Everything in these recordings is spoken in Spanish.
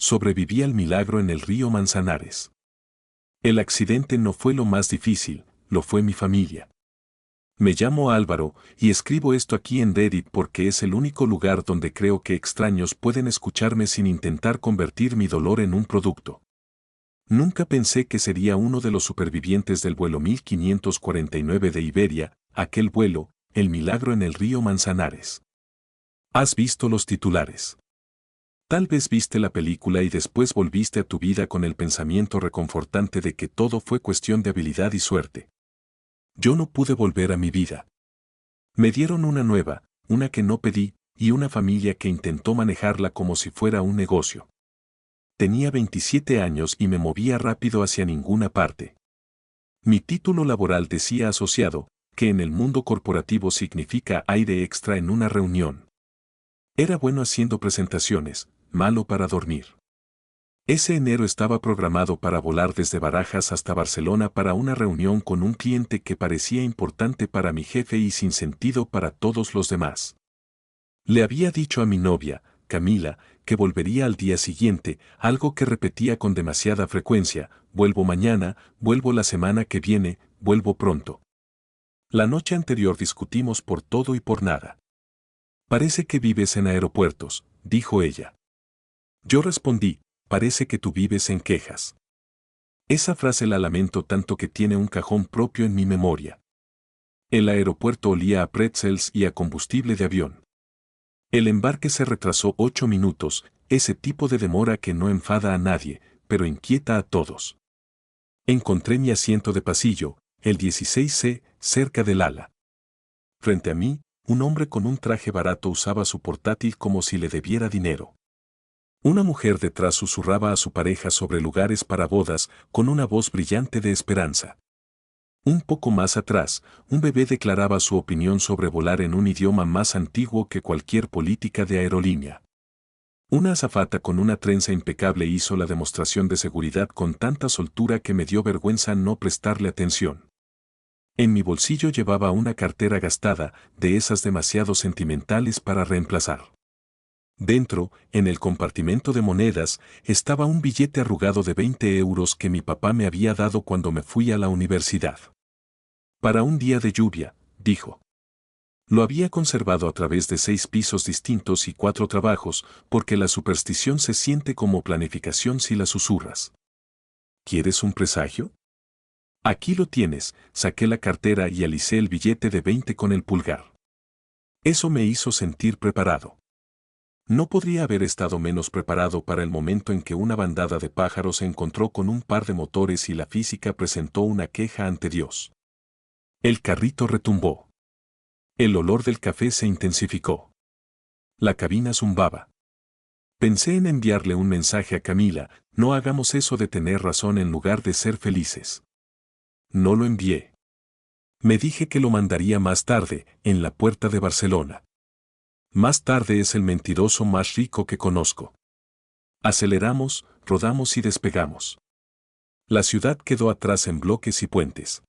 Sobreviví al milagro en el río Manzanares. El accidente no fue lo más difícil, lo fue mi familia. Me llamo Álvaro, y escribo esto aquí en Reddit porque es el único lugar donde creo que extraños pueden escucharme sin intentar convertir mi dolor en un producto. Nunca pensé que sería uno de los supervivientes del vuelo 1549 de Iberia, aquel vuelo, el milagro en el río Manzanares. ¿Has visto los titulares? Tal vez viste la película y después volviste a tu vida con el pensamiento reconfortante de que todo fue cuestión de habilidad y suerte. Yo no pude volver a mi vida. Me dieron una nueva, una que no pedí, y una familia que intentó manejarla como si fuera un negocio. Tenía 27 años y me movía rápido hacia ninguna parte. Mi título laboral decía asociado, que en el mundo corporativo significa aire extra en una reunión. Era bueno haciendo presentaciones, malo para dormir. Ese enero estaba programado para volar desde Barajas hasta Barcelona para una reunión con un cliente que parecía importante para mi jefe y sin sentido para todos los demás. Le había dicho a mi novia, Camila, que volvería al día siguiente, algo que repetía con demasiada frecuencia: vuelvo mañana, vuelvo la semana que viene, vuelvo pronto. La noche anterior discutimos por todo y por nada. Parece que vives en aeropuertos, dijo ella. Yo respondí, parece que tú vives en quejas. Esa frase la lamento tanto que tiene un cajón propio en mi memoria. El aeropuerto olía a pretzels y a combustible de avión. El embarque se retrasó 8 minutos, ese tipo de demora que no enfada a nadie, pero inquieta a todos. Encontré mi asiento de pasillo, el 16C, cerca del ala. Frente a mí, un hombre con un traje barato usaba su portátil como si le debiera dinero. Una mujer detrás susurraba a su pareja sobre lugares para bodas con una voz brillante de esperanza. Un poco más atrás, un bebé declaraba su opinión sobre volar en un idioma más antiguo que cualquier política de aerolínea. Una azafata con una trenza impecable hizo la demostración de seguridad con tanta soltura que me dio vergüenza no prestarle atención. En mi bolsillo llevaba una cartera gastada, de esas demasiado sentimentales para reemplazar. Dentro, en el compartimento de monedas, estaba un billete arrugado de 20 euros que mi papá me había dado cuando me fui a la universidad. Para un día de lluvia, dijo. Lo había conservado a través de 6 pisos distintos y 4 trabajos, porque la superstición se siente como planificación si la susurras. ¿Quieres un presagio? Aquí lo tienes, saqué la cartera y alicé el billete de 20 con el pulgar. Eso me hizo sentir preparado. No podría haber estado menos preparado para el momento en que una bandada de pájaros se encontró con un par de motores y la física presentó una queja ante Dios. El carrito retumbó. El olor del café se intensificó. La cabina zumbaba. Pensé en enviarle un mensaje a Camila: no hagamos eso de tener razón en lugar de ser felices. No lo envié. Me dije que lo mandaría más tarde, en la puerta de Barcelona. Más tarde es el mentiroso más rico que conozco. Aceleramos, rodamos y despegamos. La ciudad quedó atrás en bloques y puentes.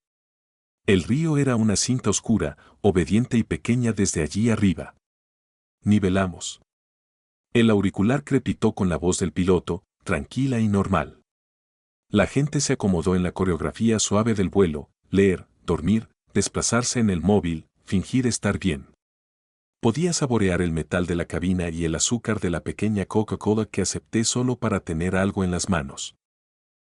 El río era una cinta oscura, obediente y pequeña desde allí arriba. Nivelamos. El auricular crepitó con la voz del piloto, tranquila y normal. La gente se acomodó en la coreografía suave del vuelo: leer, dormir, desplazarse en el móvil, fingir estar bien. Podía saborear el metal de la cabina y el azúcar de la pequeña Coca-Cola que acepté solo para tener algo en las manos.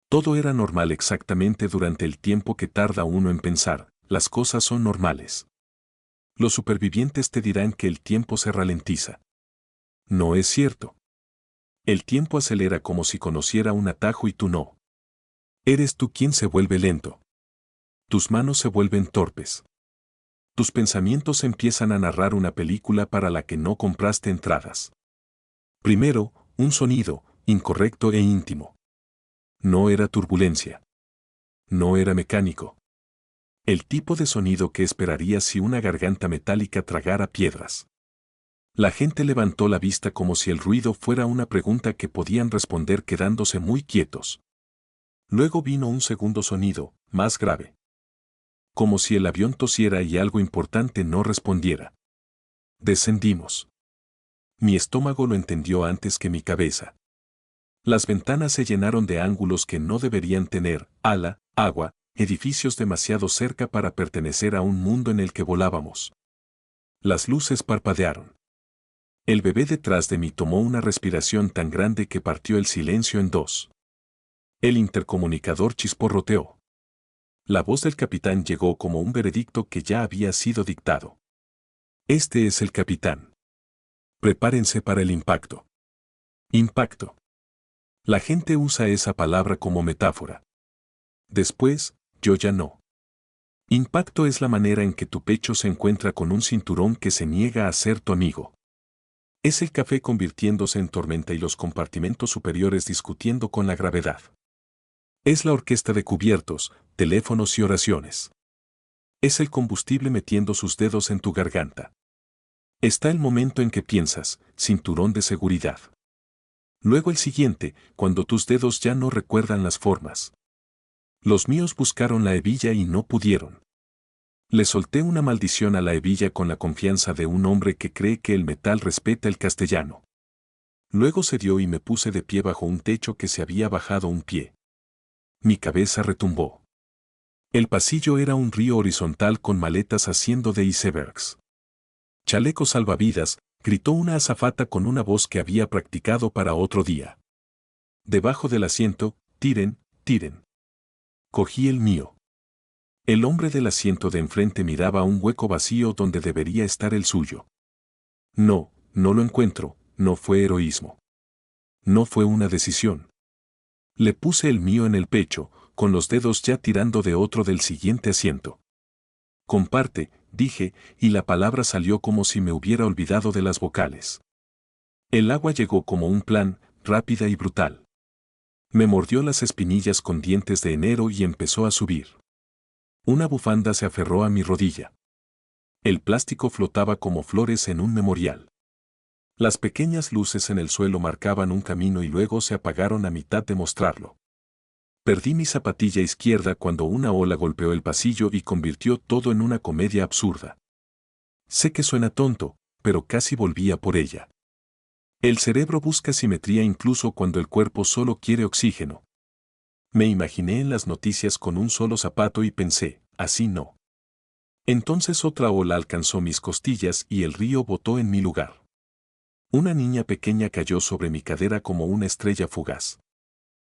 Todo era normal exactamente durante el tiempo que tarda uno en pensar: las cosas son normales. Los supervivientes te dirán que el tiempo se ralentiza. No es cierto. El tiempo acelera como si conociera un atajo y tú no. Eres tú quien se vuelve lento. Tus manos se vuelven torpes. Tus pensamientos empiezan a narrar una película para la que no compraste entradas. Primero, un sonido, incorrecto e íntimo. No era turbulencia. No era mecánico. El tipo de sonido que esperarías si una garganta metálica tragara piedras. La gente levantó la vista como si el ruido fuera una pregunta que podían responder quedándose muy quietos. Luego vino un segundo sonido, más grave. Como si el avión tosiera y algo importante no respondiera. Descendimos. Mi estómago lo entendió antes que mi cabeza. Las ventanas se llenaron de ángulos que no deberían tener, ala, agua, edificios demasiado cerca para pertenecer a un mundo en el que volábamos. Las luces parpadearon. El bebé detrás de mí tomó una respiración tan grande que partió el silencio en dos. El intercomunicador chisporroteó. La voz del capitán llegó como un veredicto que ya había sido dictado. Este es el capitán. Prepárense para el impacto. Impacto. La gente usa esa palabra como metáfora. Después, yo ya no. Impacto es la manera en que tu pecho se encuentra con un cinturón que se niega a ser tu amigo. Es el café convirtiéndose en tormenta y los compartimentos superiores discutiendo con la gravedad. Es la orquesta de cubiertos, teléfonos y oraciones. Es el combustible metiendo sus dedos en tu garganta. Está el momento en que piensas, cinturón de seguridad. Luego el siguiente, cuando tus dedos ya no recuerdan las formas. Los míos buscaron la hebilla y no pudieron. Le solté una maldición a la hebilla con la confianza de un hombre que cree que el metal respeta el castellano. Luego se dio y me puse de pie bajo un techo que se había bajado un pie. Mi cabeza retumbó. El pasillo era un río horizontal con maletas haciendo de icebergs. Chaleco salvavidas, gritó una azafata con una voz que había practicado para otro día. Debajo del asiento, tiren, tiren. Cogí el mío. El hombre del asiento de enfrente miraba un hueco vacío donde debería estar el suyo. No, no lo encuentro, no fue heroísmo. No fue una decisión. Le puse el mío en el pecho, con los dedos ya tirando de otro del siguiente asiento. Comparte, dije, y la palabra salió como si me hubiera olvidado de las vocales. El agua llegó como un plan, rápida y brutal. Me mordió las espinillas con dientes de enero y empezó a subir. Una bufanda se aferró a mi rodilla. El plástico flotaba como flores en un memorial. Las pequeñas luces en el suelo marcaban un camino y luego se apagaron a mitad de mostrarlo. Perdí mi zapatilla izquierda cuando una ola golpeó el pasillo y convirtió todo en una comedia absurda. Sé que suena tonto, pero casi volvía por ella. El cerebro busca simetría incluso cuando el cuerpo solo quiere oxígeno. Me imaginé en las noticias con un solo zapato y pensé, así no. Entonces otra ola alcanzó mis costillas y el río botó en mi lugar. Una niña pequeña cayó sobre mi cadera como una estrella fugaz.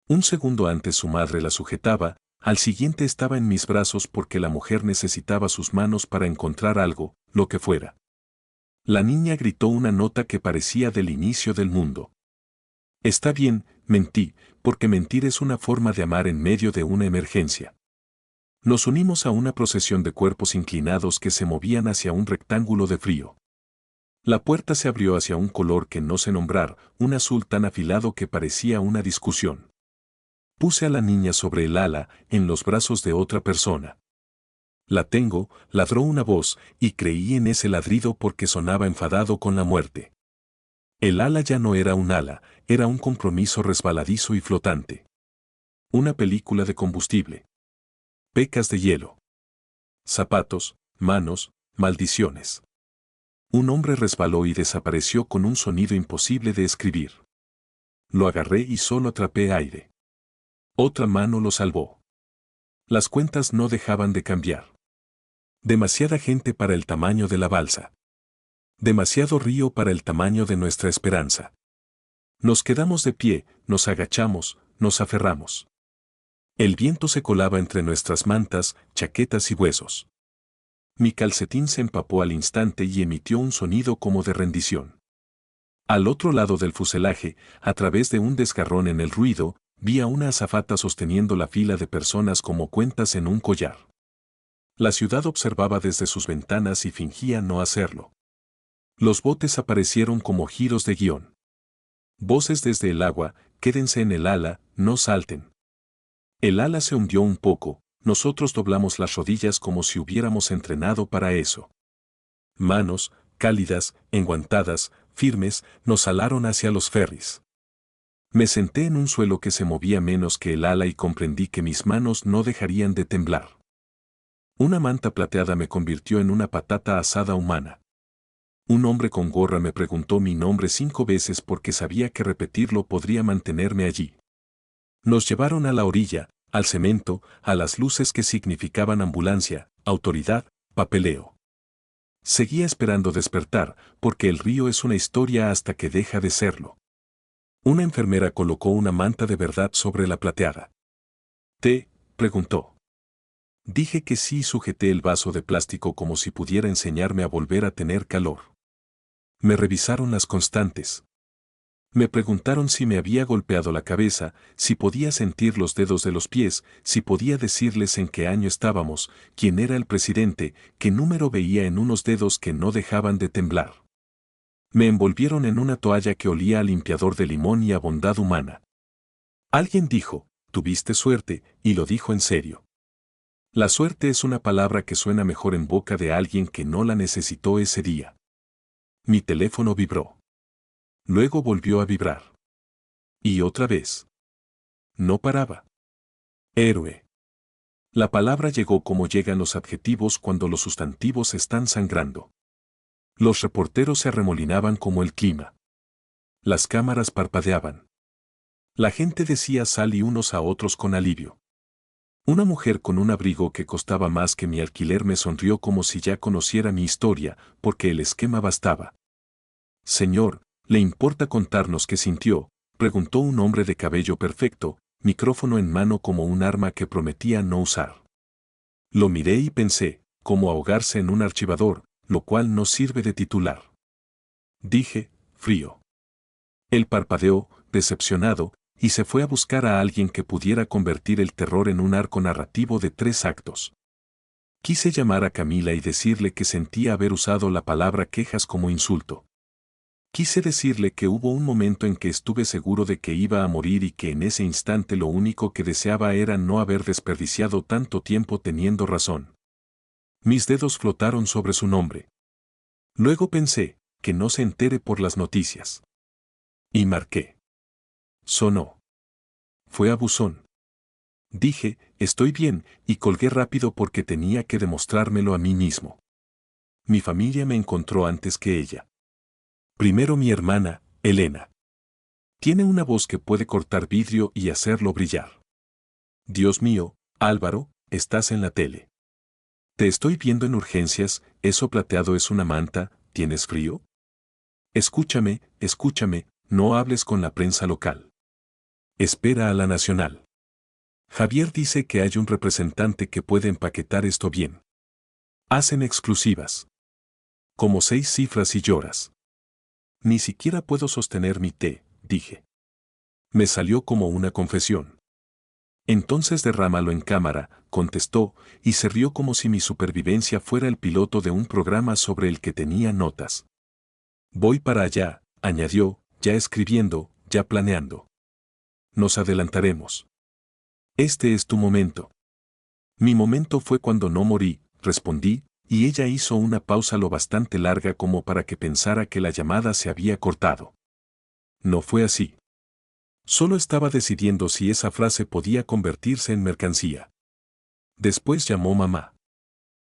Un segundo antes su madre la sujetaba, al siguiente estaba en mis brazos porque la mujer necesitaba sus manos para encontrar algo, lo que fuera. La niña gritó una nota que parecía del inicio del mundo. Está bien, mentí, porque mentir es una forma de amar en medio de una emergencia. Nos unimos a una procesión de cuerpos inclinados que se movían hacia un rectángulo de frío. La puerta se abrió hacia un color que no sé nombrar, un azul tan afilado que parecía una discusión. Puse a la niña sobre el ala, en los brazos de otra persona. La tengo, ladró una voz, y creí en ese ladrido porque sonaba enfadado con la muerte. El ala ya no era un ala, era un compromiso resbaladizo y flotante. Una película de combustible. Pecas de hielo. Zapatos, manos, maldiciones. Un hombre resbaló y desapareció con un sonido imposible de escribir. Lo agarré y solo atrapé aire. Otra mano lo salvó. Las cuentas no dejaban de cambiar. Demasiada gente para el tamaño de la balsa. Demasiado río para el tamaño de nuestra esperanza. Nos quedamos de pie, nos agachamos, nos aferramos. El viento se colaba entre nuestras mantas, chaquetas y huesos. Mi calcetín se empapó al instante y emitió un sonido como de rendición. Al otro lado del fuselaje, a través de un desgarrón en el ruido, vi a una azafata sosteniendo la fila de personas como cuentas en un collar. La ciudad observaba desde sus ventanas y fingía no hacerlo. Los botes aparecieron como giros de guión. Voces desde el agua, quédense en el ala, no salten. El ala se hundió un poco, nosotros doblamos las rodillas como si hubiéramos entrenado para eso. Manos, cálidas, enguantadas, firmes, nos alaron hacia los ferries. Me senté en un suelo que se movía menos que el ala y comprendí que mis manos no dejarían de temblar. Una manta plateada me convirtió en una patata asada humana. Un hombre con gorra me preguntó mi nombre 5 veces porque sabía que repetirlo podría mantenerme allí. Nos llevaron a la orilla, al cemento, a las luces que significaban ambulancia, autoridad, papeleo. Seguía esperando despertar, porque el río es una historia hasta que deja de serlo. Una enfermera colocó una manta de verdad sobre la plateada. ¿Te? Preguntó. Dije que sí y sujeté el vaso de plástico como si pudiera enseñarme a volver a tener calor. Me revisaron las constantes. Me preguntaron si me había golpeado la cabeza, si podía sentir los dedos de los pies, si podía decirles en qué año estábamos, quién era el presidente, qué número veía en unos dedos que no dejaban de temblar. Me envolvieron en una toalla que olía a limpiador de limón y a bondad humana. Alguien dijo, tuviste suerte, y lo dijo en serio. La suerte es una palabra que suena mejor en boca de alguien que no la necesitó ese día. Mi teléfono vibró. Luego volvió a vibrar. Y otra vez. No paraba. Héroe. La palabra llegó como llegan los adjetivos cuando los sustantivos están sangrando. Los reporteros se arremolinaban como el clima. Las cámaras parpadeaban. La gente decía sal y unos a otros con alivio. Una mujer con un abrigo que costaba más que mi alquiler me sonrió como si ya conociera mi historia, porque el esquema bastaba. Señor, ¿le importa contarnos qué sintió?, preguntó un hombre de cabello perfecto, micrófono en mano como un arma que prometía no usar. Lo miré y pensé, como ahogarse en un archivador, lo cual no sirve de titular. Dije, frío. Él parpadeó, decepcionado, y se fue a buscar a alguien que pudiera convertir el terror en un arco narrativo de 3 actos. Quise llamar a Camila y decirle que sentía haber usado la palabra quejas como insulto. Quise decirle que hubo un momento en que estuve seguro de que iba a morir y que en ese instante lo único que deseaba era no haber desperdiciado tanto tiempo teniendo razón. Mis dedos flotaron sobre su nombre. Luego pensé, que no se entere por las noticias. Y marqué. Sonó. Fue a buzón. Dije, estoy bien, y colgué rápido porque tenía que demostrármelo a mí mismo. Mi familia me encontró antes que ella. Primero mi hermana, Elena. Tiene una voz que puede cortar vidrio y hacerlo brillar. Dios mío, Álvaro, estás en la tele. Te estoy viendo en urgencias, eso plateado es una manta, ¿tienes frío? Escúchame, escúchame, no hables con la prensa local. Espera a la nacional. Javier dice que hay un representante que puede empaquetar esto bien. Hacen exclusivas. Como 6 cifras y lloras. Ni siquiera puedo sostener mi té, dije. Me salió como una confesión. Entonces derrámalo en cámara, contestó, y se rió como si mi supervivencia fuera el piloto de un programa sobre el que tenía notas. Voy para allá, añadió, ya escribiendo, ya planeando. Nos adelantaremos. Este es tu momento. Mi momento fue cuando no morí, respondí, y ella hizo una pausa lo bastante larga como para que pensara que la llamada se había cortado. No fue así. Solo estaba decidiendo si esa frase podía convertirse en mercancía. Después llamó mamá.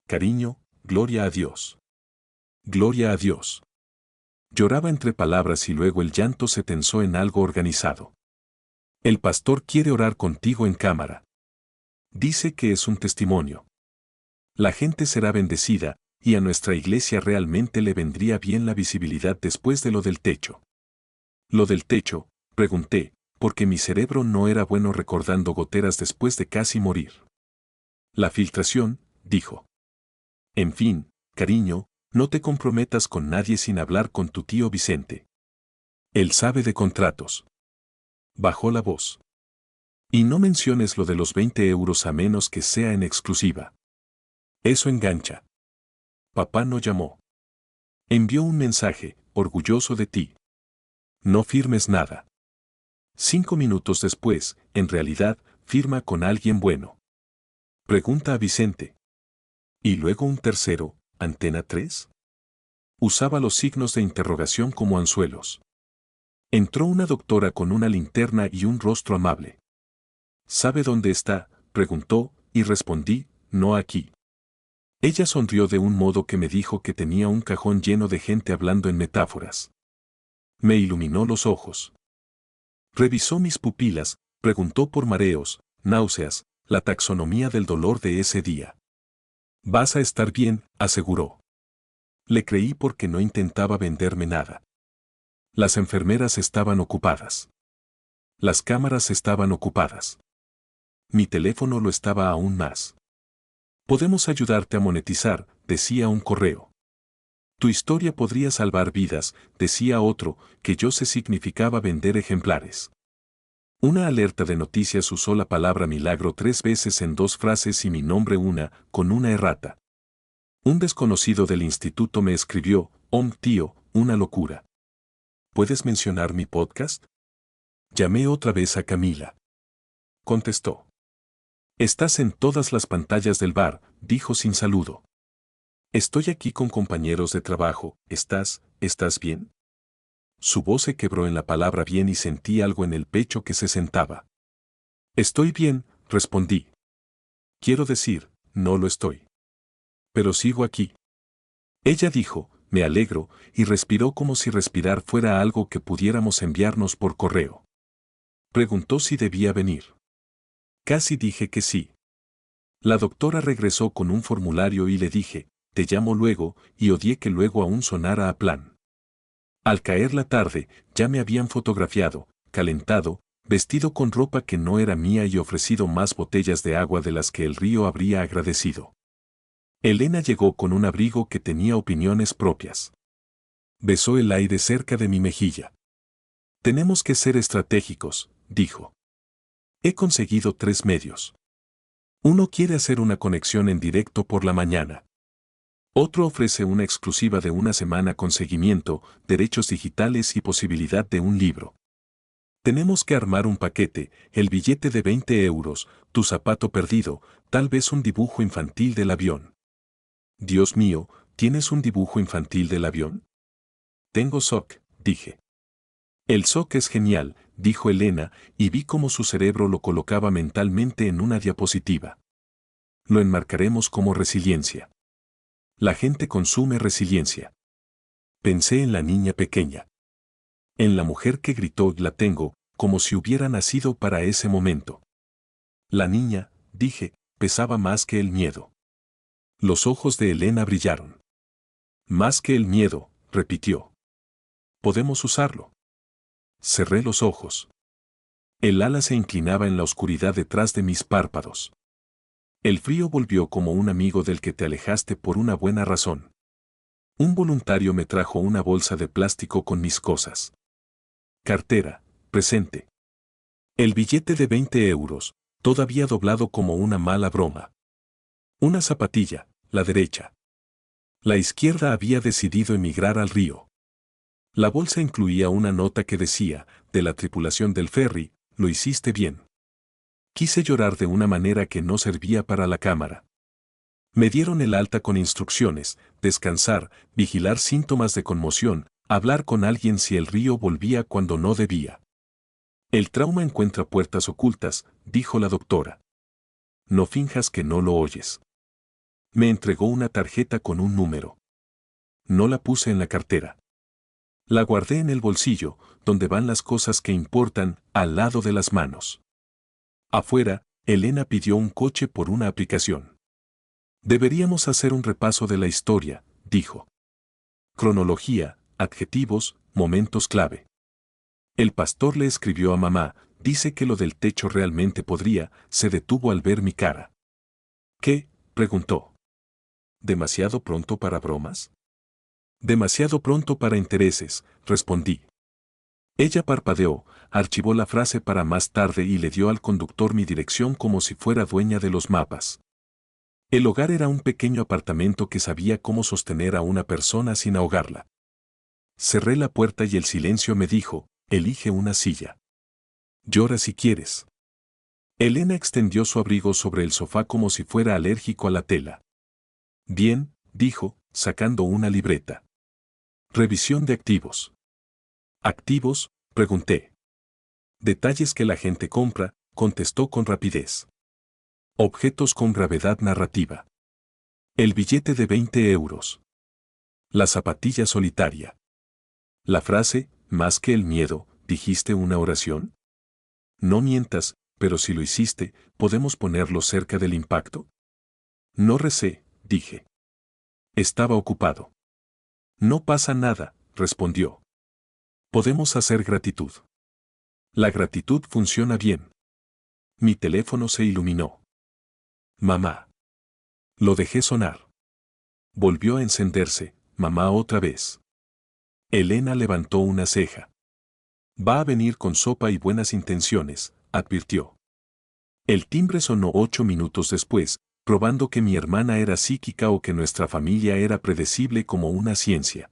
Cariño, gloria a Dios. Gloria a Dios. Lloraba entre palabras y luego el llanto se tensó en algo organizado. El pastor quiere orar contigo en cámara. Dice que es un testimonio. La gente será bendecida, y a nuestra iglesia realmente le vendría bien la visibilidad después de lo del techo. Lo del techo, pregunté, porque mi cerebro no era bueno recordando goteras después de casi morir. La filtración, dijo. En fin, cariño, no te comprometas con nadie sin hablar con tu tío Vicente. Él sabe de contratos. Bajó la voz. Y no menciones lo de los 20 euros a menos que sea en exclusiva. Eso engancha. Papá no llamó. Envió un mensaje, orgulloso de ti. No firmes nada. 5 minutos después, en realidad, firma con alguien bueno. Pregunta a Vicente. Y luego un tercero, Antena 3. Usaba los signos de interrogación como anzuelos. Entró una doctora con una linterna y un rostro amable. ¿Sabe dónde está?, preguntó, y respondí, no aquí. Ella sonrió de un modo que me dijo que tenía un cajón lleno de gente hablando en metáforas. Me iluminó los ojos. Revisó mis pupilas, preguntó por mareos, náuseas, la taxonomía del dolor de ese día. Vas a estar bien, aseguró. Le creí porque no intentaba venderme nada. Las enfermeras estaban ocupadas. Las cámaras estaban ocupadas. Mi teléfono lo estaba aún más. Podemos ayudarte a monetizar, decía un correo. Tu historia podría salvar vidas, decía otro, que yo sé significaba vender ejemplares. Una alerta de noticias usó la palabra milagro 3 veces en 2 frases y mi nombre con una errata. Un desconocido del instituto me escribió, tío, una locura. ¿Puedes mencionar mi podcast? Llamé otra vez a Camila. Contestó. Estás en todas las pantallas del bar, dijo sin saludo. Estoy aquí con compañeros de trabajo, ¿estás bien? Su voz se quebró en la palabra bien y sentí algo en el pecho que se sentaba. Estoy bien, respondí. Quiero decir, no lo estoy. Pero sigo aquí. Ella dijo, me alegro, y respiró como si respirar fuera algo que pudiéramos enviarnos por correo. Preguntó si debía venir. Casi dije que sí. La doctora regresó con un formulario y le dije, te llamo luego, y odié que luego aún sonara a plan. Al caer la tarde, ya me habían fotografiado, calentado, vestido con ropa que no era mía y ofrecido más botellas de agua de las que el río habría agradecido. Elena llegó con un abrigo que tenía opiniones propias. Besó el aire cerca de mi mejilla. Tenemos que ser estratégicos, dijo. He conseguido 3 medios. Uno quiere hacer una conexión en directo por la mañana. Otro ofrece una exclusiva de una semana con seguimiento, derechos digitales y posibilidad de un libro. Tenemos que armar un paquete, el billete de 20 euros, tu zapato perdido, tal vez un dibujo infantil del avión. Dios mío, ¿tienes un dibujo infantil del avión? Tengo SOC, dije. El SOC es genial, dijo Elena, y vi cómo su cerebro lo colocaba mentalmente en una diapositiva. Lo enmarcaremos como resiliencia. La gente consume resiliencia. Pensé en la niña pequeña. En la mujer que gritó la tengo, como si hubiera nacido para ese momento. La niña, dije, pesaba más que el miedo. Los ojos de Elena brillaron. Más que el miedo, repitió. Podemos usarlo. Cerré los ojos. El ala se inclinaba en la oscuridad detrás de mis párpados. El frío volvió como un amigo del que te alejaste por una buena razón. Un voluntario me trajo una bolsa de plástico con mis cosas. Cartera, presente. El billete de 20 euros, todavía doblado como una mala broma. Una zapatilla, la derecha. La izquierda había decidido emigrar al río. La bolsa incluía una nota que decía, de la tripulación del ferry, lo hiciste bien. Quise llorar de una manera que no servía para la cámara. Me dieron el alta con instrucciones, descansar, vigilar síntomas de conmoción, hablar con alguien si el río volvía cuando no debía. El trauma encuentra puertas ocultas, dijo la doctora. No finjas que no lo oyes. Me entregó una tarjeta con un número. No la puse en la cartera. La guardé en el bolsillo, donde van las cosas que importan, al lado de las manos. Afuera, Elena pidió un coche por una aplicación. Deberíamos hacer un repaso de la historia, dijo. Cronología, adjetivos, momentos clave. El pastor le escribió a mamá, dice que lo del techo realmente podría, se detuvo al ver mi cara. ¿Qué? Preguntó. ¿Demasiado pronto para bromas? Demasiado pronto para intereses, respondí. Ella parpadeó, archivó la frase para más tarde y le dio al conductor mi dirección como si fuera dueña de los mapas. El hogar era un pequeño apartamento que sabía cómo sostener a una persona sin ahogarla. Cerré la puerta y el silencio me dijo, elige una silla. Llora si quieres. Elena extendió su abrigo sobre el sofá como si fuera alérgico a la tela. Bien, dijo, sacando una libreta. Revisión de activos. ¿Activos? Pregunté. Detalles que la gente compra, contestó con rapidez. Objetos con gravedad narrativa. El billete de 20 euros. La zapatilla solitaria. La frase, más que el miedo, ¿dijiste una oración? No mientas, pero si lo hiciste, ¿podemos ponerlo cerca del impacto? No recé, dije. Estaba ocupado. No pasa nada, respondió. Podemos hacer gratitud. La gratitud funciona bien. Mi teléfono se iluminó. Mamá. Lo dejé sonar. Volvió a encenderse, mamá otra vez. Elena levantó una ceja. Va a venir con sopa y buenas intenciones, advirtió. El timbre sonó 8 minutos después, probando que mi hermana era psíquica o que nuestra familia era predecible como una ciencia.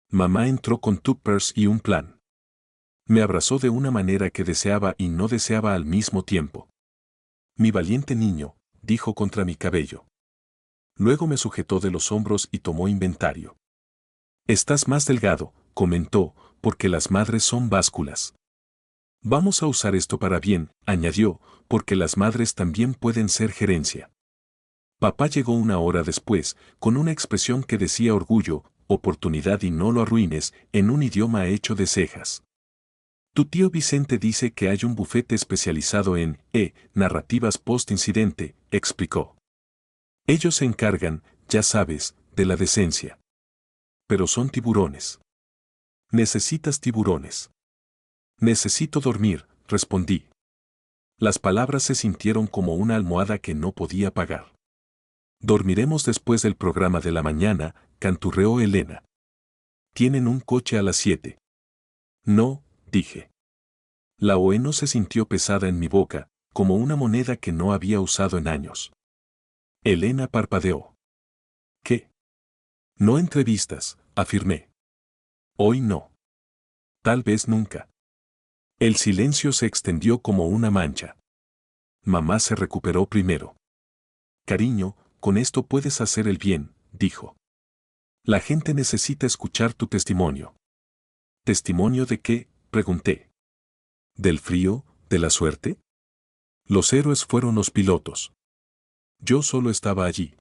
Mamá entró con tuppers y un plan. Me abrazó de una manera que deseaba y no deseaba al mismo tiempo. Mi valiente niño, dijo contra mi cabello. Luego me sujetó de los hombros y tomó inventario. Estás más delgado, comentó, porque las madres son básculas. Vamos a usar esto para bien, añadió, porque las madres también pueden ser gerencia. Papá llegó una hora después, con una expresión que decía orgullo, oportunidad y no lo arruines, en un idioma hecho de cejas. Tu tío Vicente dice que hay un bufete especializado en narrativas post-incidente, explicó. Ellos se encargan, ya sabes, de la decencia. Pero son tiburones. Necesitas tiburones. Necesito dormir, respondí. Las palabras se sintieron como una almohada que no podía pagar. Dormiremos después del programa de la mañana, canturreó Elena. Tienen un coche a las 7. No, dije. La OE no se sintió pesada en mi boca, como una moneda que no había usado en años. Elena parpadeó. ¿Qué? No entrevistas, afirmé. Hoy no. Tal vez nunca. El silencio se extendió como una mancha. Mamá se recuperó primero. Cariño, con esto puedes hacer el bien, dijo. La gente necesita escuchar tu testimonio. ¿Testimonio de qué?, pregunté. ¿Del frío, de la suerte? Los héroes fueron los pilotos. Yo solo estaba allí.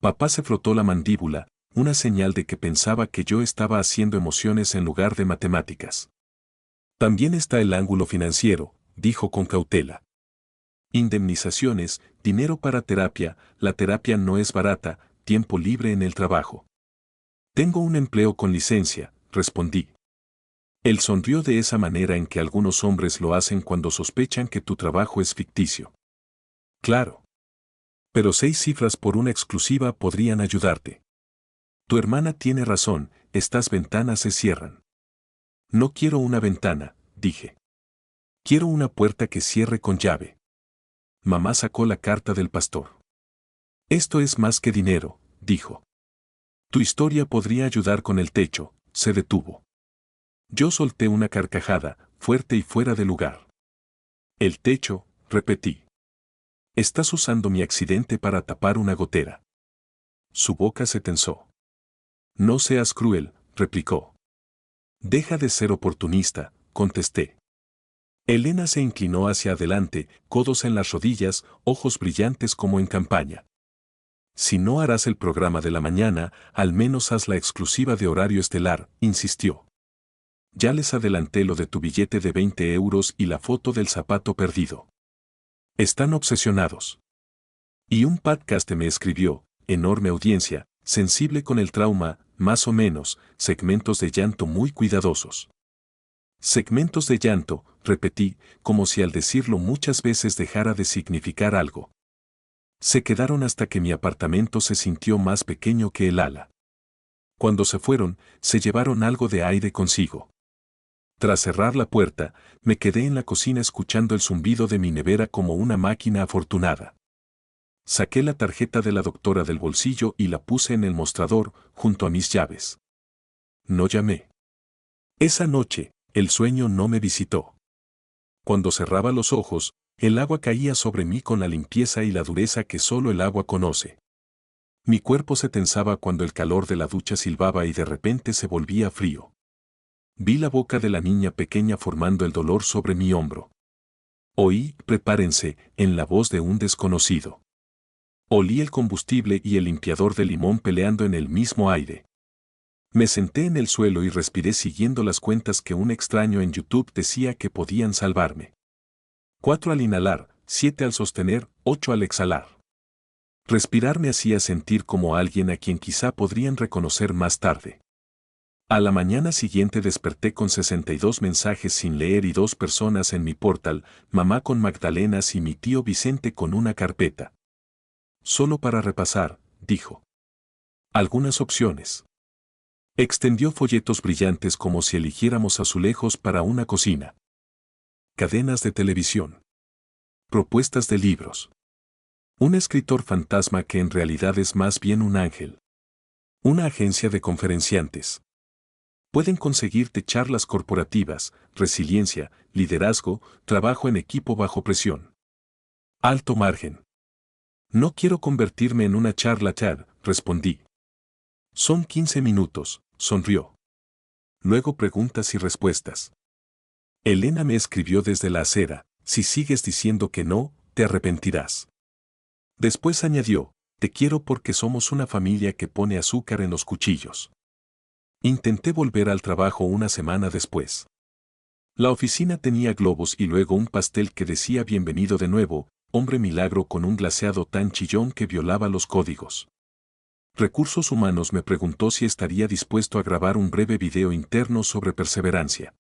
Papá se frotó la mandíbula, una señal de que pensaba que yo estaba haciendo emociones en lugar de matemáticas. También está el ángulo financiero, dijo con cautela. Indemnizaciones, dinero para terapia, la terapia no es barata, tiempo libre en el trabajo. Tengo un empleo con licencia, respondí. Él sonrió de esa manera en que algunos hombres lo hacen cuando sospechan que tu trabajo es ficticio. Claro. Pero 6 cifras por una exclusiva podrían ayudarte. Tu hermana tiene razón, estas ventanas se cierran. No quiero una ventana, dije. Quiero una puerta que cierre con llave. Mamá sacó la carta del pastor. Esto es más que dinero, dijo. Tu historia podría ayudar con el techo, se detuvo. Yo solté una carcajada, fuerte y fuera de lugar. El techo, repetí. Estás usando mi accidente para tapar una gotera. Su boca se tensó. No seas cruel, replicó. Deja de ser oportunista, contesté. Elena se inclinó hacia adelante, codos en las rodillas, ojos brillantes como en campaña. Si no harás el programa de la mañana, al menos haz la exclusiva de horario estelar, insistió. Ya les adelanté lo de tu billete de 20 euros y la foto del zapato perdido. Están obsesionados. Y un podcast me escribió, enorme audiencia, sensible con el trauma, más o menos, segmentos de llanto muy cuidadosos. Segmentos de llanto, repetí, como si al decirlo muchas veces dejara de significar algo. Se quedaron hasta que mi apartamento se sintió más pequeño que el ala. Cuando se fueron, se llevaron algo de aire consigo. Tras cerrar la puerta, me quedé en la cocina escuchando el zumbido de mi nevera como una máquina afortunada. Saqué la tarjeta de la doctora del bolsillo y la puse en el mostrador, junto a mis llaves. No llamé. Esa noche, el sueño no me visitó. Cuando cerraba los ojos, el agua caía sobre mí con la limpieza y la dureza que solo el agua conoce. Mi cuerpo se tensaba cuando el calor de la ducha silbaba y de repente se volvía frío. Vi la boca de la niña pequeña formando el dolor sobre mi hombro. Oí, prepárense, en la voz de un desconocido. Olí el combustible y el limpiador de limón peleando en el mismo aire. Me senté en el suelo y respiré siguiendo las cuentas que un extraño en YouTube decía que podían salvarme. 4 al inhalar, 7 al sostener, 8 al exhalar. Respirar me hacía sentir como alguien a quien quizá podrían reconocer más tarde. A la mañana siguiente desperté con 62 mensajes sin leer y 2 personas en mi portal, mamá con magdalenas y mi tío Vicente con una carpeta. Solo para repasar, dijo. Algunas opciones. Extendió folletos brillantes como si eligiéramos azulejos para una cocina. Cadenas de televisión. Propuestas de libros. Un escritor fantasma que en realidad es más bien un ángel. Una agencia de conferenciantes. Pueden conseguirte charlas corporativas, resiliencia, liderazgo, trabajo en equipo bajo presión. Alto margen. No quiero convertirme en una charla TED, respondí. Son 15 minutos, sonrió. Luego preguntas y respuestas. Elena me escribió desde la acera, si sigues diciendo que no, te arrepentirás. Después añadió, te quiero porque somos una familia que pone azúcar en los cuchillos. Intenté volver al trabajo una semana después. La oficina tenía globos y luego un pastel que decía bienvenido de nuevo, hombre milagro con un glaseado tan chillón que violaba los códigos. Recursos Humanos me preguntó si estaría dispuesto a grabar un breve video interno sobre perseverancia.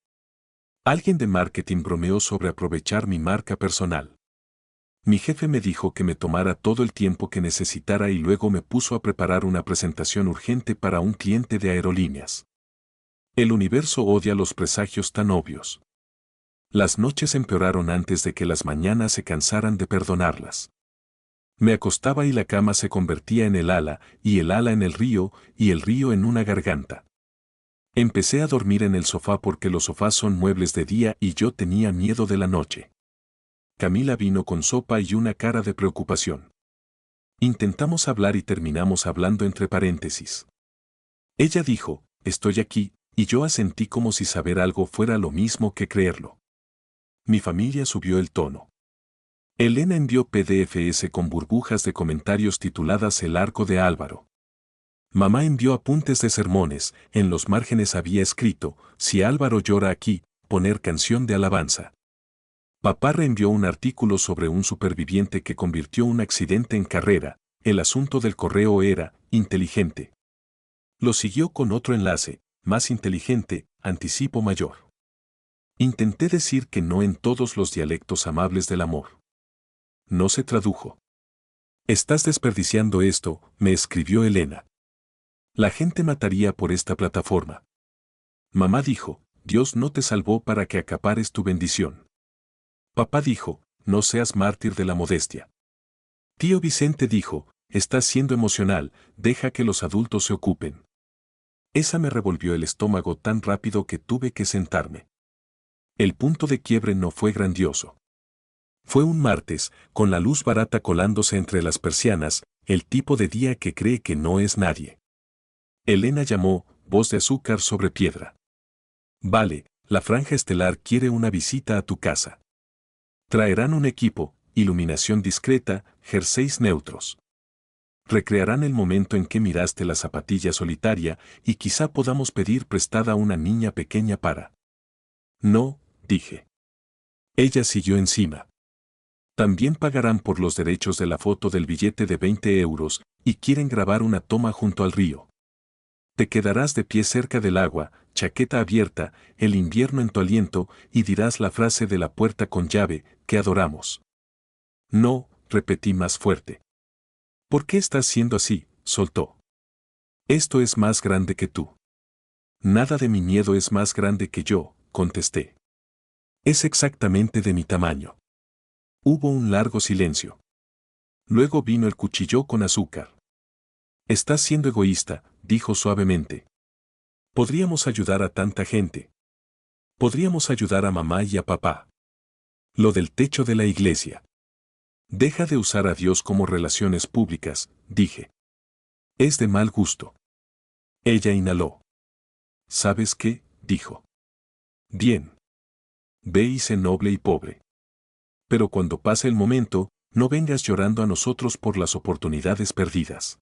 Alguien de marketing bromeó sobre aprovechar mi marca personal. Mi jefe me dijo que me tomara todo el tiempo que necesitara y luego me puso a preparar una presentación urgente para un cliente de aerolíneas. El universo odia los presagios tan obvios. Las noches empeoraron antes de que las mañanas se cansaran de perdonarlas. Me acostaba y la cama se convertía en el ala, y el ala en el río, y el río en una garganta. Empecé a dormir en el sofá porque los sofás son muebles de día y yo tenía miedo de la noche. Camila vino con sopa y una cara de preocupación. Intentamos hablar y terminamos hablando entre paréntesis. Ella dijo, estoy aquí, y yo asentí como si saber algo fuera lo mismo que creerlo. Mi familia subió el tono. Elena envió PDFs con burbujas de comentarios tituladas El arco de Álvaro. Mamá envió apuntes de sermones, en los márgenes había escrito, si Álvaro llora aquí, poner canción de alabanza. Papá reenvió un artículo sobre un superviviente que convirtió un accidente en carrera, el asunto del correo era, inteligente. Lo siguió con otro enlace, más inteligente, anticipo mayor. Intenté decir que no en todos los dialectos amables del amor. No se tradujo. Estás desperdiciando esto, me escribió Elena. La gente mataría por esta plataforma. Mamá dijo, Dios no te salvó para que acapares tu bendición. Papá dijo, no seas mártir de la modestia. Tío Vicente dijo, estás siendo emocional, deja que los adultos se ocupen. Esa me revolvió el estómago tan rápido que tuve que sentarme. El punto de quiebre no fue grandioso. Fue un martes, con la luz barata colándose entre las persianas, el tipo de día que cree que no es nadie. Elena llamó, voz de azúcar sobre piedra. Vale, la franja estelar quiere una visita a tu casa. Traerán un equipo, iluminación discreta, jerseys neutros. Recrearán el momento en que miraste la zapatilla solitaria y quizá podamos pedir prestada a una niña pequeña para. No, dije. Ella siguió encima. También pagarán por los derechos de la foto del billete de 20 euros y quieren grabar una toma junto al río. Te quedarás de pie cerca del agua, chaqueta abierta, el invierno en tu aliento, y dirás la frase de la puerta con llave, que adoramos. No, repetí más fuerte. ¿Por qué estás siendo así? Soltó. Esto es más grande que tú. Nada de mi miedo es más grande que yo, contesté. Es exactamente de mi tamaño. Hubo un largo silencio. Luego vino el cuchillo con azúcar. Estás siendo egoísta, dijo suavemente. Podríamos ayudar a tanta gente. Podríamos ayudar a mamá y a papá. Lo del techo de la iglesia. Deja de usar a Dios como relaciones públicas, dije. Es de mal gusto. Ella inhaló. ¿Sabes qué? Dijo. Bien. Ve y sé noble y pobre. Pero cuando pase el momento, no vengas llorando a nosotros por las oportunidades perdidas.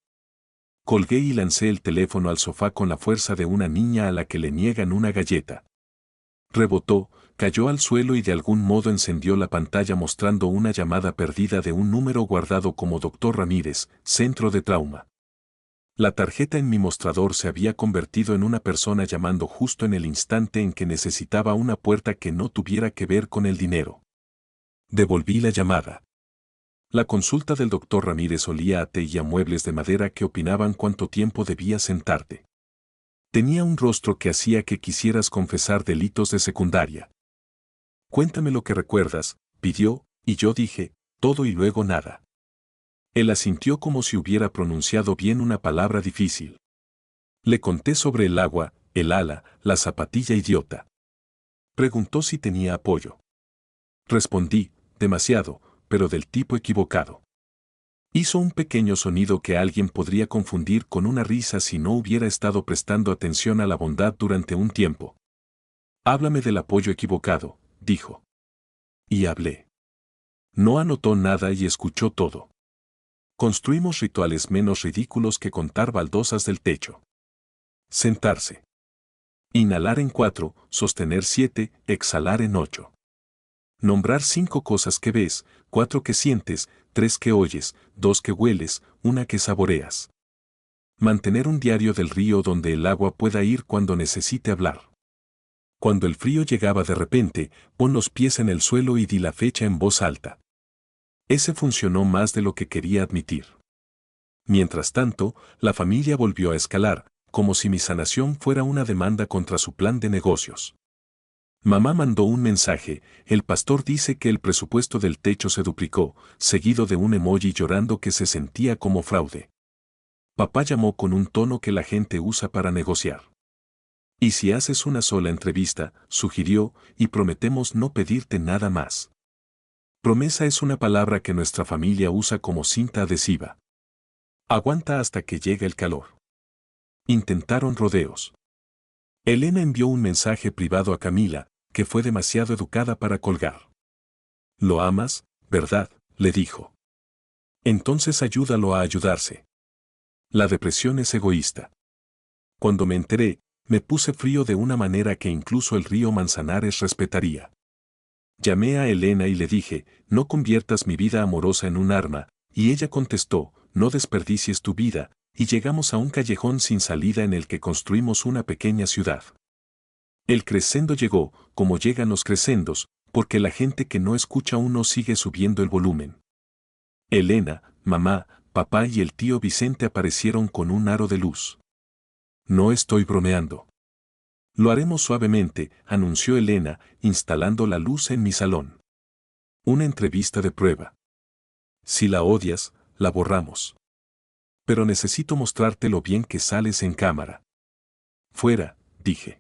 Colgué y lancé el teléfono al sofá con la fuerza de una niña a la que le niegan una galleta. Rebotó, cayó al suelo y de algún modo encendió la pantalla mostrando una llamada perdida de un número guardado como Dr. Ramírez, Centro de Trauma. La tarjeta en mi mostrador se había convertido en una persona llamando justo en el instante en que necesitaba una puerta que no tuviera que ver con el dinero. Devolví la llamada. La consulta del Dr. Ramírez olía a té y a muebles de madera que opinaban cuánto tiempo debía sentarte. Tenía un rostro que hacía que quisieras confesar delitos de secundaria. Cuéntame lo que recuerdas, pidió, y yo dije, todo y luego nada. Él asintió como si hubiera pronunciado bien una palabra difícil. Le conté sobre el agua, el ala, la zapatilla idiota. Preguntó si tenía apoyo. Respondí, demasiado, pero del tipo equivocado. Hizo un pequeño sonido que alguien podría confundir con una risa si no hubiera estado prestando atención a la bondad durante un tiempo. Háblame del apoyo equivocado, dijo. Y hablé. No anotó nada y escuchó todo. Construimos rituales menos ridículos que contar baldosas del techo. Sentarse. Inhalar en 4, sostener 7, exhalar en 8. Nombrar 5 cosas que ves, 4 que sientes, 3 que oyes, 2 que hueles, 1 que saboreas. Mantener un diario del río donde el agua pueda ir cuando necesite hablar. Cuando el frío llegaba de repente, pon los pies en el suelo y di la fecha en voz alta. Ese funcionó más de lo que quería admitir. Mientras tanto, la familia volvió a escalar, como si mi sanación fuera una demanda contra su plan de negocios. Mamá mandó un mensaje, el pastor dice que el presupuesto del techo se duplicó, seguido de un emoji llorando que se sentía como fraude. Papá llamó con un tono que la gente usa para negociar. Y si haces una sola entrevista, sugirió, y prometemos no pedirte nada más. Promesa es una palabra que nuestra familia usa como cinta adhesiva. Aguanta hasta que llegue el calor. Intentaron rodeos. Elena envió un mensaje privado a Camila, que fue demasiado educada para colgar. «Lo amas, ¿verdad?», le dijo. «Entonces ayúdalo a ayudarse. La depresión es egoísta». Cuando me enteré, me puse frío de una manera que incluso el río Manzanares respetaría. Llamé a Elena y le dije, «No conviertas mi vida amorosa en un arma», y ella contestó, «No desperdicies tu vida», y llegamos a un callejón sin salida en el que construimos una pequeña ciudad. El crescendo llegó, como llegan los crescendos, porque la gente que no escucha uno sigue subiendo el volumen. Elena, mamá, papá y el tío Vicente aparecieron con un aro de luz. «No estoy bromeando. Lo haremos suavemente», anunció Elena, instalando la luz en mi salón. «Una entrevista de prueba. Si la odias, la borramos. Pero necesito mostrarte lo bien que sales en cámara». «Fuera», dije.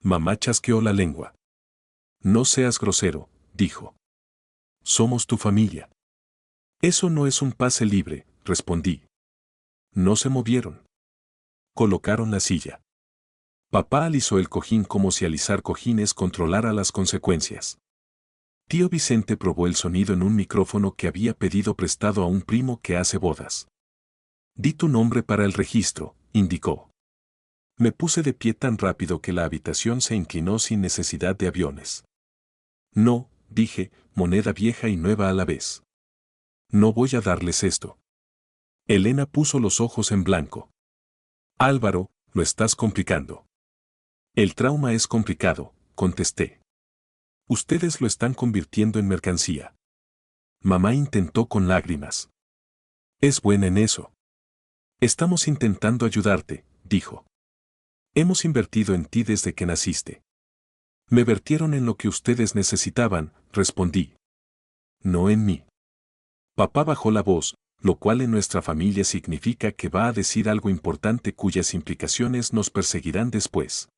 Mamá chasqueó la lengua. «No seas grosero», dijo. «Somos tu familia». «Eso no es un pase libre», respondí. No se movieron. Colocaron la silla. Papá alisó el cojín como si alisar cojines controlara las consecuencias. Tío Vicente probó el sonido en un micrófono que había pedido prestado a un primo que hace bodas. «Di tu nombre para el registro», indicó. Me puse de pie tan rápido que la habitación se inclinó sin necesidad de aviones. «No», dije, moneda vieja y nueva a la vez. «No voy a darles esto». Elena puso los ojos en blanco. «Álvaro, lo estás complicando». «El trauma es complicado», contesté. «Ustedes lo están convirtiendo en mercancía». Mamá intentó con lágrimas. «Es buena en eso». «Estamos intentando ayudarte», dijo. «Hemos invertido en ti desde que naciste». «Me vertieron en lo que ustedes necesitaban», respondí. «No en mí». Papá bajó la voz, lo cual en nuestra familia significa que va a decir algo importante cuyas implicaciones nos perseguirán después.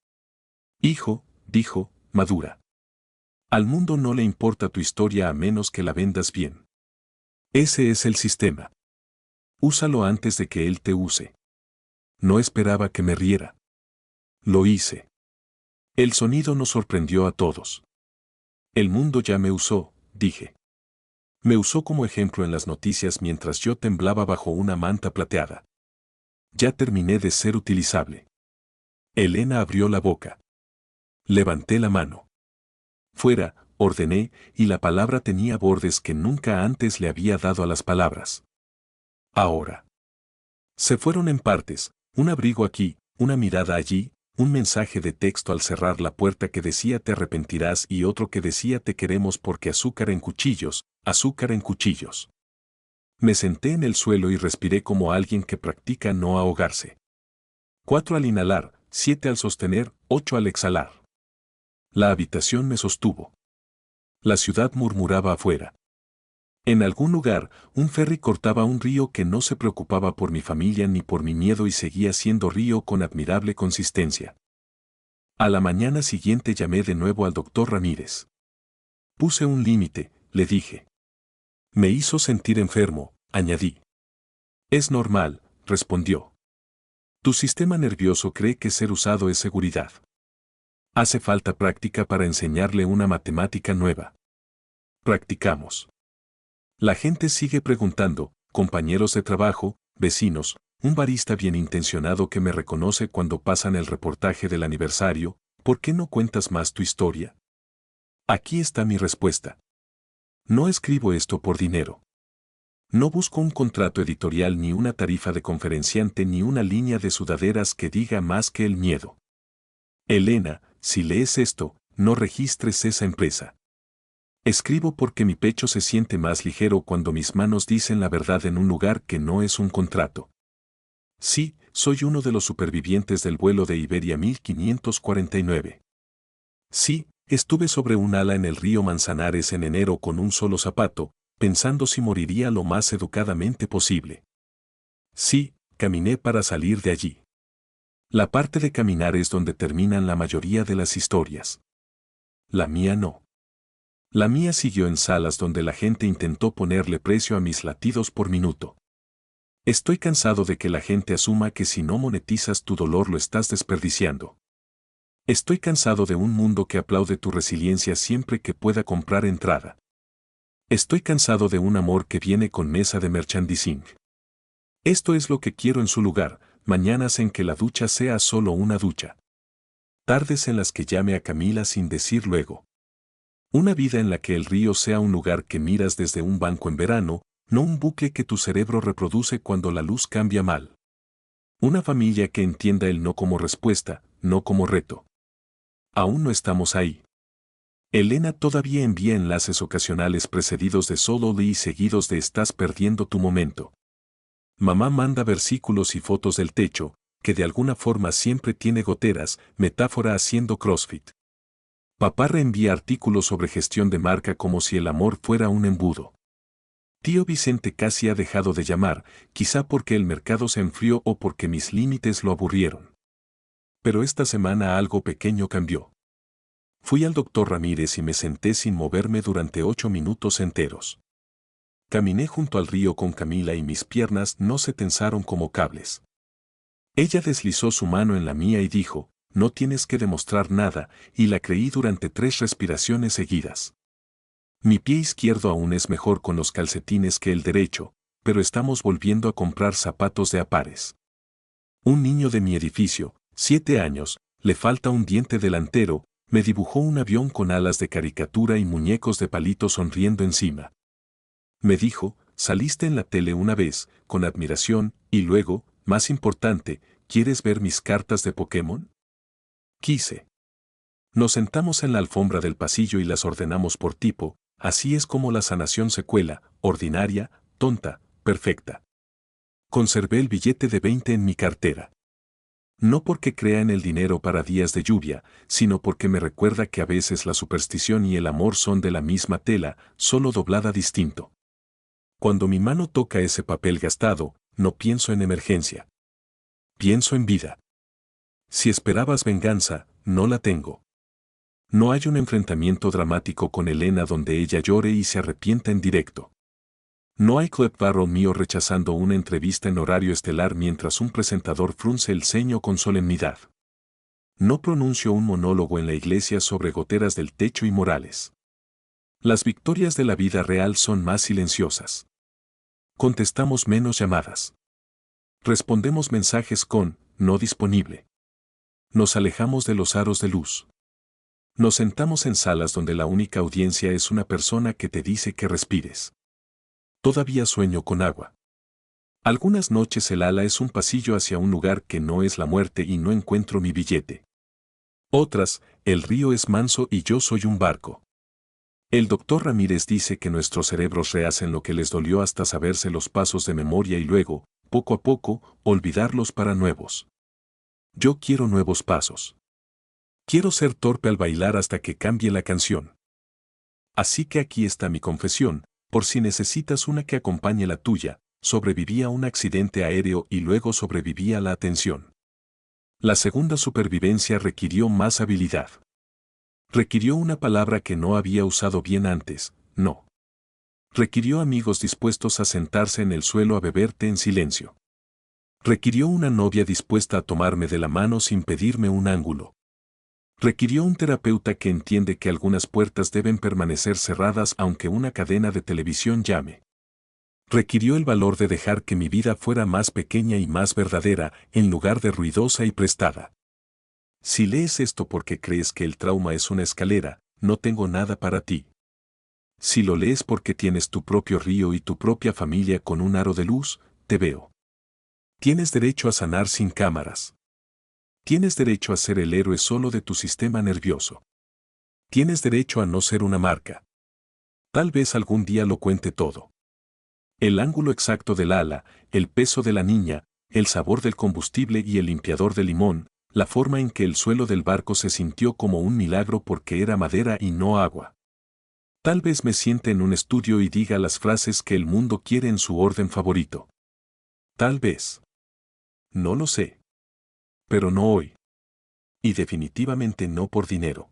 «Hijo», dijo, «madura. Al mundo no le importa tu historia a menos que la vendas bien. Ese es el sistema. Úsalo antes de que él te use». No esperaba que me riera. Lo hice. El sonido nos sorprendió a todos. «El mundo ya me usó», dije. Me usó como ejemplo en las noticias mientras yo temblaba bajo una manta plateada. Ya terminé de ser utilizable. Elena abrió la boca. Levanté la mano. Fuera, ordené, y la palabra tenía bordes que nunca antes le había dado a las palabras. Ahora. Se fueron en partes, un abrigo aquí, una mirada allí, un mensaje de texto al cerrar la puerta que decía te arrepentirás y otro que decía te queremos porque azúcar en cuchillos, azúcar en cuchillos. Me senté en el suelo y respiré como alguien que practica no ahogarse. 4 al inhalar, 7 al sostener, 8 al exhalar. La habitación me sostuvo. La ciudad murmuraba afuera. En algún lugar, un ferry cortaba un río que no se preocupaba por mi familia ni por mi miedo y seguía siendo río con admirable consistencia. A la mañana siguiente llamé de nuevo al doctor Ramírez. Puse un límite, le dije. Me hizo sentir enfermo, añadí. Es normal, respondió. Tu sistema nervioso cree que ser usado es seguridad. Hace falta práctica para enseñarle una matemática nueva. Practicamos. La gente sigue preguntando, compañeros de trabajo, vecinos, un barista bien intencionado que me reconoce cuando pasan el reportaje del aniversario, ¿por qué no cuentas más tu historia? Aquí está mi respuesta. No escribo esto por dinero. No busco un contrato editorial ni una tarifa de conferenciante ni una línea de sudaderas que diga más que el miedo. Elena, si lees esto, no registres esa empresa. Escribo porque mi pecho se siente más ligero cuando mis manos dicen la verdad en un lugar que no es un contrato. Sí, soy uno de los supervivientes del vuelo de Iberia 1549. Sí, estuve sobre un ala en el río Manzanares en enero con un solo zapato, pensando si moriría lo más educadamente posible. Sí, caminé para salir de allí. La parte de caminar es donde terminan la mayoría de las historias. La mía no. La mía siguió en salas donde la gente intentó ponerle precio a mis latidos por minuto. Estoy cansado de que la gente asuma que si no monetizas tu dolor lo estás desperdiciando. Estoy cansado de un mundo que aplaude tu resiliencia siempre que pueda comprar entrada. Estoy cansado de un amor que viene con mesa de merchandising. Esto es lo que quiero en su lugar, mañanas en que la ducha sea solo una ducha. Tardes en las que llame a Camila sin decir luego. Una vida en la que el río sea un lugar que miras desde un banco en verano, no un bucle que tu cerebro reproduce cuando la luz cambia mal. Una familia que entienda el no como respuesta, no como reto. Aún no estamos ahí. Elena todavía envía enlaces ocasionales precedidos de solo y seguidos de estás perdiendo tu momento. Mamá manda versículos y fotos del techo, que de alguna forma siempre tiene goteras, metáfora haciendo CrossFit. Papá reenvía artículos sobre gestión de marca como si el amor fuera un embudo. Tío Vicente casi ha dejado de llamar, quizá porque el mercado se enfrió o porque mis límites lo aburrieron. Pero esta semana algo pequeño cambió. Fui al doctor Ramírez y me senté sin moverme durante 8 minutos enteros. Caminé junto al río con Camila y mis piernas no se tensaron como cables. Ella deslizó su mano en la mía y dijo, no tienes que demostrar nada, y la creí durante 3 respiraciones seguidas. Mi pie izquierdo aún es mejor con los calcetines que el derecho, pero estamos volviendo a comprar zapatos de a pares. Un niño de mi edificio, 7 años, le falta un diente delantero, me dibujó un avión con alas de caricatura y muñecos de palito sonriendo encima. Me dijo, saliste en la tele una vez, con admiración, y luego, más importante, ¿quieres ver mis cartas de Pokémon? Quise. Nos sentamos en la alfombra del pasillo y las ordenamos por tipo, así es como la sanación se cuela, ordinaria, tonta, perfecta. Conservé el billete de 20 en mi cartera. No porque crea en el dinero para días de lluvia, sino porque me recuerda que a veces la superstición y el amor son de la misma tela, solo doblada distinto. Cuando mi mano toca ese papel gastado, no pienso en emergencia. Pienso en vida. Si esperabas venganza, no la tengo. No hay un enfrentamiento dramático con Elena donde ella llore y se arrepienta en directo. No hay clip barrel mío rechazando una entrevista en horario estelar mientras un presentador frunce el ceño con solemnidad. No pronuncio un monólogo en la iglesia sobre goteras del techo y morales. Las victorias de la vida real son más silenciosas. Contestamos menos llamadas. Respondemos mensajes con no disponible. Nos alejamos de los aros de luz. Nos sentamos en salas donde la única audiencia es una persona que te dice que respires. Todavía sueño con agua. Algunas noches el ala es un pasillo hacia un lugar que no es la muerte y no encuentro mi billete. Otras, el río es manso y yo soy un barco. El doctor Ramírez dice que nuestros cerebros rehacen lo que les dolió hasta saberse los pasos de memoria y luego, poco a poco, olvidarlos para nuevos. Yo quiero nuevos pasos. Quiero ser torpe al bailar hasta que cambie la canción. Así que aquí está mi confesión, por si necesitas una que acompañe la tuya. Sobreviví a un accidente aéreo y luego sobreviví a la atención. La segunda supervivencia requirió más habilidad. Requirió una palabra que no había usado bien antes, no. Requirió amigos dispuestos a sentarse en el suelo a beber té en silencio. Requirió una novia dispuesta a tomarme de la mano sin pedirme un ángulo. Requirió un terapeuta que entiende que algunas puertas deben permanecer cerradas aunque una cadena de televisión llame. Requirió el valor de dejar que mi vida fuera más pequeña y más verdadera, en lugar de ruidosa y prestada. Si lees esto porque crees que el trauma es una escalera, no tengo nada para ti. Si lo lees porque tienes tu propio río y tu propia familia con un aro de luz, te veo. Tienes derecho a sanar sin cámaras. Tienes derecho a ser el héroe solo de tu sistema nervioso. Tienes derecho a no ser una marca. Tal vez algún día lo cuente todo. El ángulo exacto del ala, el peso de la niña, el sabor del combustible y el limpiador de limón, la forma en que el suelo del barco se sintió como un milagro porque era madera y no agua. Tal vez me siente en un estudio y diga las frases que el mundo quiere en su orden favorito. Tal vez. No lo sé. Pero no hoy. Y definitivamente no por dinero.